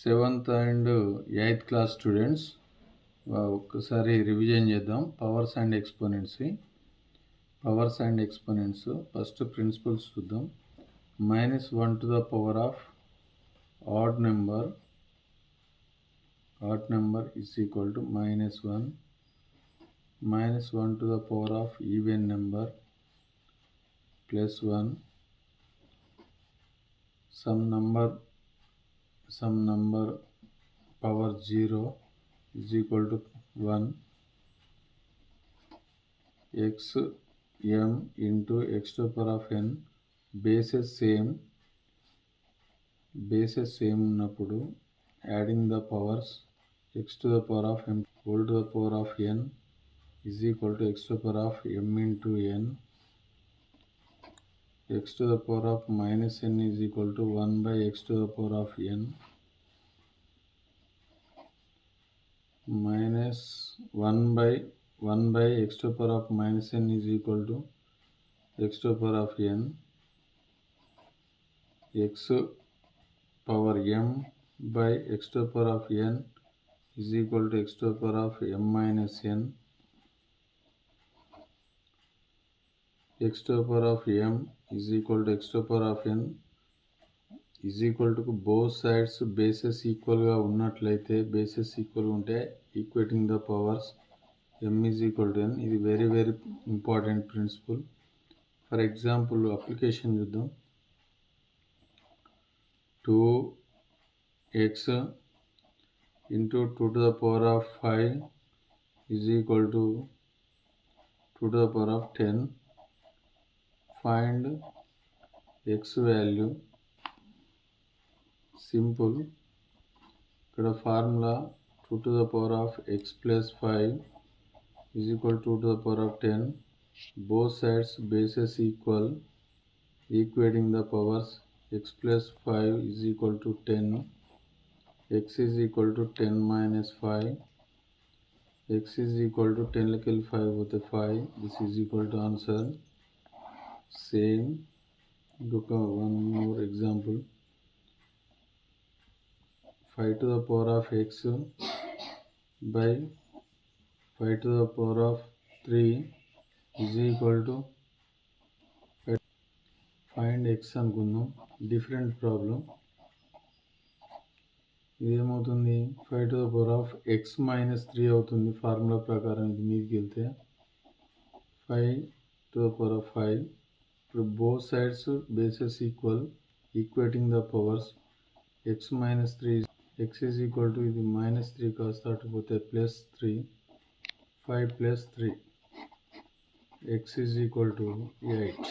7th and 8th class students ఒక్కసారి revision చేద్దాం. Powers and exponents first principles చూద్దాం. -1 to the power of odd number is equal to -1. -1 to the power of even number +1. some number power 0 is equal to 1. x m into x to the power of n bases same ఉన్నప్పుడు adding the powers x to the power of m whole to the power of n is equal to x to the power of m into n. x to the power of minus n is equal to 1 by x to the power of n minus 1 by x to the power of minus n is equal to x to the power of n. x power m by x to the power of n is equal to x to the power of m minus n. x to the power of m is equal to x to the power of n is equal to both sides bases equal గా ఉన్నట్లయితే bases equal ఉంటే equating the powers m is equal to n. ఇది very important principle. For example application చూద్దాం. 2x into 2 to the power of 5 is equal to 2 to the power of 10. Find x value. Simple. ఇక్కడ formula 2 to the power of x plus 5 is equal to 2 to the power of 10. Both sides bases equal, equating the powers x plus 5 is equal to 10. x is equal to 10 minus 5. x is equal to 10 లకెళ్ళి 5 పోతే 5. This is equal to answer. Same. ఇంకొక one more example. 5 to the power of x by 5 to the power of 3 is equal to find x అనుకుందాం. Different problem. ఇదేమవుతుంది 5 to the power of x minus 3 అవుతుంది formula ప్రకారం. ఇది మీదకి వెళ్తే 5 to the power of 5. ఇప్పుడు both sides bases equal, equating the powers x minus 3 x is equal to ఇది -3 కాస్త అటు పోతే +3. 5 plus 3 x is equal to 8.